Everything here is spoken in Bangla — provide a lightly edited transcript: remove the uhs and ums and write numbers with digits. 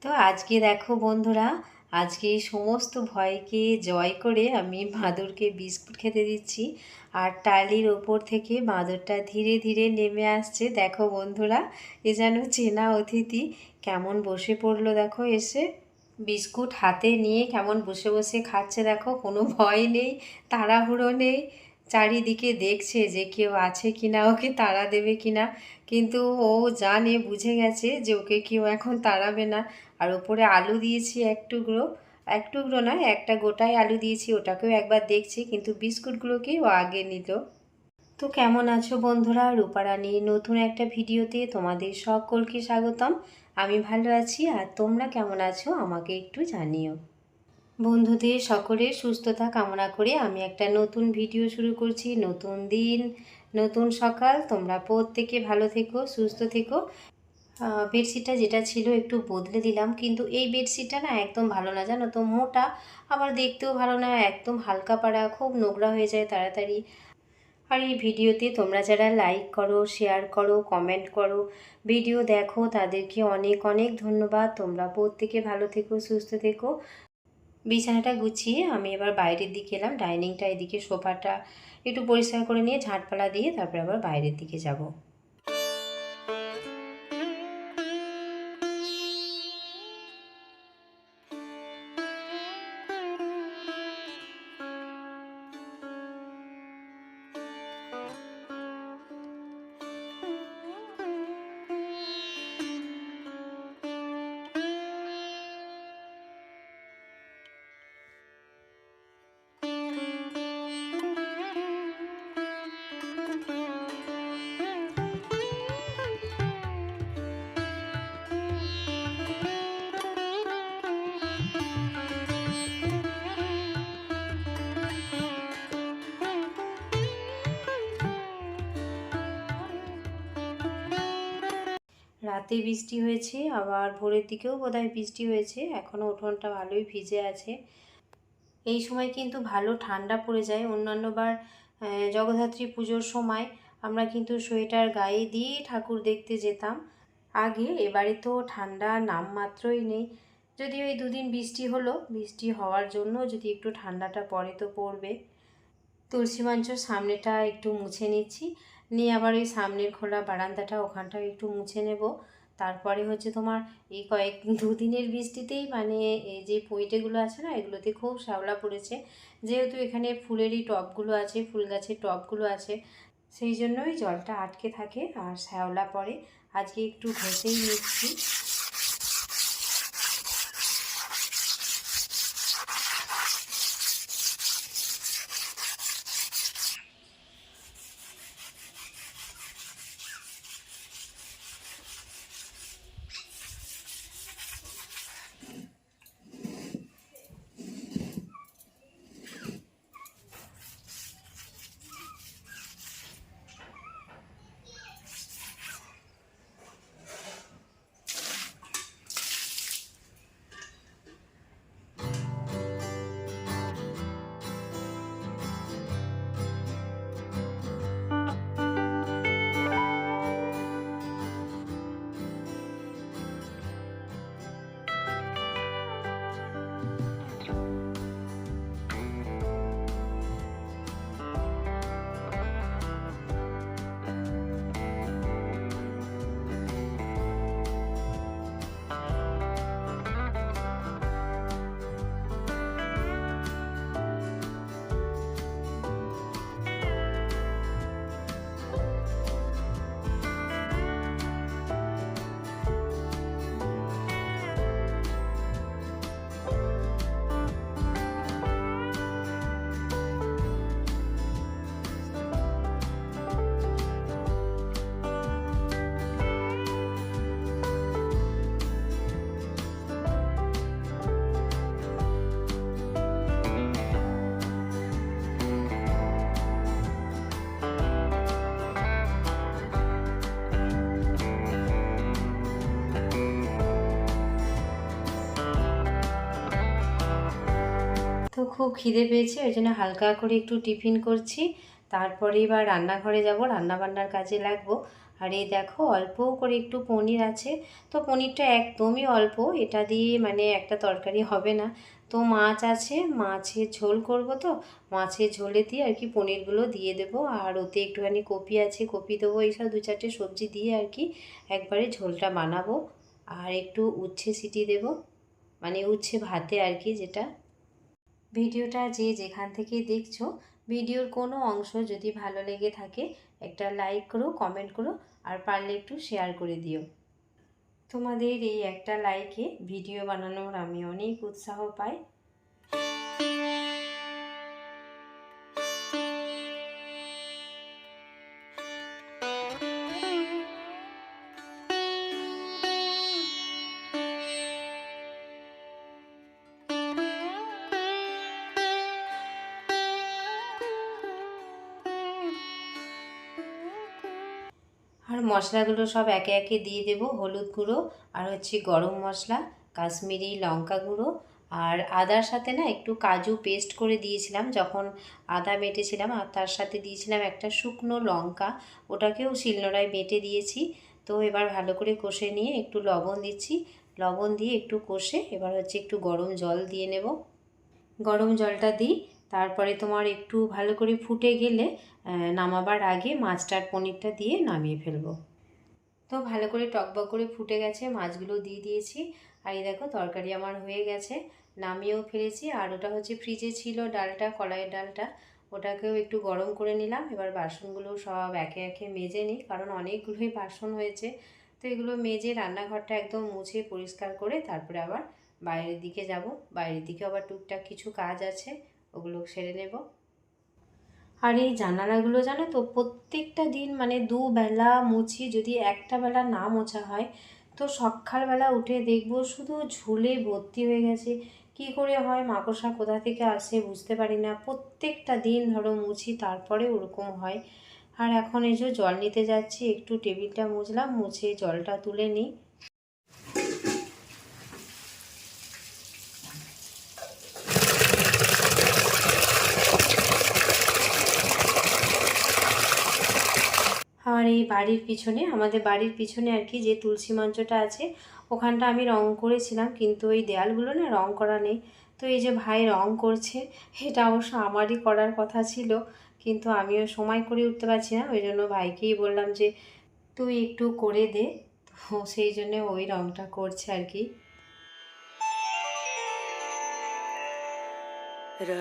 তো আজকে দেখো বন্ধুরা, আজকে সমস্ত ভয়কে জয় করে আমি বাঁদরকে বিস্কুট খেতে দিচ্ছি। আর টালির ওপর থেকে বাঁদরটা ধীরে ধীরে নেমে আসছে। দেখো বন্ধুরা, এ যেন চেনা অতিথি কেমন বসে পড়লো, দেখো এসে বিস্কুট হাতে নিয়ে কেমন বসে বসে খাচ্ছে। দেখো, কোনো ভয় নেই, তাড়াহুড়ো নেই, চারিদিকে দেখছে যে কেউ আছে কিনা, ওকে তাড়া দেবে কিনা। কিন্তু ও জানে, বুঝে গেছে যে ওকে কেউ এখন তাড়াবে না। আর ওপরে আলু দিয়েছি এক টুকরো, এক টুকরো নয়, একটা গোটাই আলু দিয়েছি, ওটাকেও একবার দেখছি, কিন্তু বিস্কুটগুলোকেই ও আগে নিল। তো কেমন আছো বন্ধুরা? রূপারানীর নতুন একটা ভিডিওতে তোমাদের সকলকে স্বাগতম। আমি ভালো আছি, আর তোমরা কেমন আছো আমাকে একটু জানিও। বন্ধুদের সকলের সুস্থতা কামনা করে আমি একটা নতুন ভিডিও শুরু করছি। নতুন দিন, নতুন সকাল, তোমরা প্রত্যেকে ভালো থেকো, সুস্থ থেকো। বেডশিটটা যেটা ছিল একটু বদলে দিলাম, কিন্তু এই বেডশিটটা না একদম ভালো না, জানো তো, মোটা, আবার দেখতেও ভালো না, একদম হালকা পাড়া, খুব নোংরা হয়ে যায় তাড়াতাড়ি। আর এই ভিডিওতে তোমরা যারা লাইক করো, শেয়ার করো, কমেন্ট করো, ভিডিও দেখো, তাদেরকে অনেক অনেক ধন্যবাদ। তোমরা প্রত্যেকে ভালো থেকো, সুস্থ থেকো। বিছানাটা গুছিয়ে আমি এবার বাইরের দিকে এলাম। ডাইনিংটা, এদিকে সোফাটা একটু পরিষ্কার করে নিয়ে ঝাঁটপালা দিয়ে তারপরে আবার বাইরের দিকে যাব। রাতে বৃষ্টি হয়েছে, আবার ভোরের দিকেও বোধহয় বৃষ্টি হয়েছে। এখনও উঠোনটা ভালোই ভিজে আছে। এই সময় কিন্তু ভালো ঠান্ডা পড়ে যায়। অন্যান্যবার জগদ্ধাত্রী পুজোর সময় আমরা কিন্তু সোয়েটার গায়ে দিয়ে ঠাকুর দেখতে যেতাম আগে। এবারে তো ঠান্ডা নামমাত্রই নেই। যদি ওই দুদিন বৃষ্টি হলো, বৃষ্টি হওয়ার জন্য যদি একটু ঠান্ডাটা পড়ে তো পড়বে। তুলসী মঞ্চের সামনেটা একটু মুছে নিচ্ছি, নিয়ে আবার ওই সামনের খোলা বারান্দাটা, ওখানটা একটু মুছে নেব। তারপরে হচ্ছে তোমার এই দুদিনের বৃষ্টিতেই মানে এই যে পইটেগুলো আছে না, এগুলোতে খুব শ্যাওলা পড়েছে। যেহেতু এখানে ফুলেরই টবগুলো আছে, ফুল গাছের টবগুলো আছে, সেই জন্যই জলটা আটকে থাকে আর শ্যাওলা পড়ে। আজকে একটু ঘষেই নিচ্ছি। তো খুব খিদে পেয়েছে, ওই জন্য হালকা করে একটু টিফিন করছি। তারপরে এবার রান্নাঘরে যাব, রান্নাবান্নার কাজে লাগবো। আর এই দেখো অল্প করে একটু পনির আছে, তো পনিরটা একদমই অল্প, এটা দিয়ে মানে একটা তরকারি হবে না। তো মাছ আছে, মাছের ঝোল করব, তো মাছের ঝোলে দিয়ে আর কি পনিরগুলো দিয়ে দেবো, আর ওতে একটুখানি কপি আছে, কপি দেবো, এইসব 2-4টে সবজি দিয়ে আর কি একবারে ঝোলটা বানাবো। আর একটু উচ্ছে সিটি দেব, মানে উচ্ছে ভাতে আর কি। যেটা ভিডিওটা যে যেখান থেকে দেখছো, ভিডিওর কোনো অংশ যদি ভালো লেগে থাকে একটা লাইক করো, কমেন্ট করো, আর পারলে একটু শেয়ার করে দিও। তোমাদের এই একটা লাইকে ভিডিও বানানোর আমি অনেক উৎসাহ পাই। আর মশলাগুলো সব একে একে দিয়ে দেবো। হলুদ গুঁড়ো, আর হচ্ছে গরম মশলা, কাশ্মীরি লঙ্কা গুঁড়ো, আর আদার সাথে না একটু কাজু পেস্ট করে দিয়েছিলাম যখন আদা বেটেছিলাম, আর তার সাথে দিয়েছিলাম একটা শুকনো লঙ্কা, ওটাকেও শিলনোড়ায় বেটে দিয়েছি। তো এবার ভালো করে কষে নিয়ে একটু লবণ দিচ্ছি, লবণ দিয়ে একটু কষে এবার হচ্ছে একটু গরম জল দিয়ে নেব। গরম জলটা দিই, তারপরে তোমার একটু ভালো করে ফুটে গেলে নামাবার আগে মাছটার পনিরটা দিয়ে নামিয়ে ফেলবো। তো ভালো করে টকবক করে ফুটে গেছে, মাছগুলো দিয়ে দিয়েছি। আর এই দেখো তরকারি আমার হয়ে গেছে, নামিয়েও ফেলেছি। আর ওটা হচ্ছে ফ্রিজে ছিল ডালটা, কলাইয়ের ডালটা, ওটাকেও একটু গরম করে নিলাম। এবার বাসনগুলো সব একে একে মেজে নিই, কারণ অনেকগুলোই বাসন হয়েছে। তো এগুলো মেজে রান্নাঘরটা একদম মুছে পরিষ্কার করে তারপরে আবার বাইরের দিকে যাব। বাইরের দিকে আবার টুকটাক কিছু কাজ আছে, ওগুলো সেরে নেব। আর এই জানালাগুলো জানো তো প্রত্যেকটা দিন মানে দুবেলা মুছি, যদি একটা বেলা না মোছা হয় তো সকালবেলা উঠে দেখবো শুধু ঝুলে ভর্তি হয়ে গেছে। কি করে হয়, মাকড়সা কোথা থেকে আসে বুঝতে পারি না। প্রত্যেকটা দিন ধরো মুছি, তারপরে ওরকম হয়। আর এখন এই যে জল নিতে যাচ্ছি, একটু টেবিলটা মুছলাম, মুছে জলটা তুলে নিই। আর এই বাড়ির পিছনে, আমাদের বাড়ির পিছনে আর কি যে তুলসী মঞ্চটা আছে, ওখানটা আমি রং করেছিলাম, কিন্তু ওই দেয়ালগুলো না রং করা নেই। তো এই যে ভাই রং করছে, এটা অবশ্য আমারই করার কথা ছিল, কিন্তু আমিও সময় করে উঠতে পারছি না, ওই জন্য ভাইকেই বললাম যে তুই একটু করে দে। তো সেই জন্য ওই রংটা করছে আর কি। রে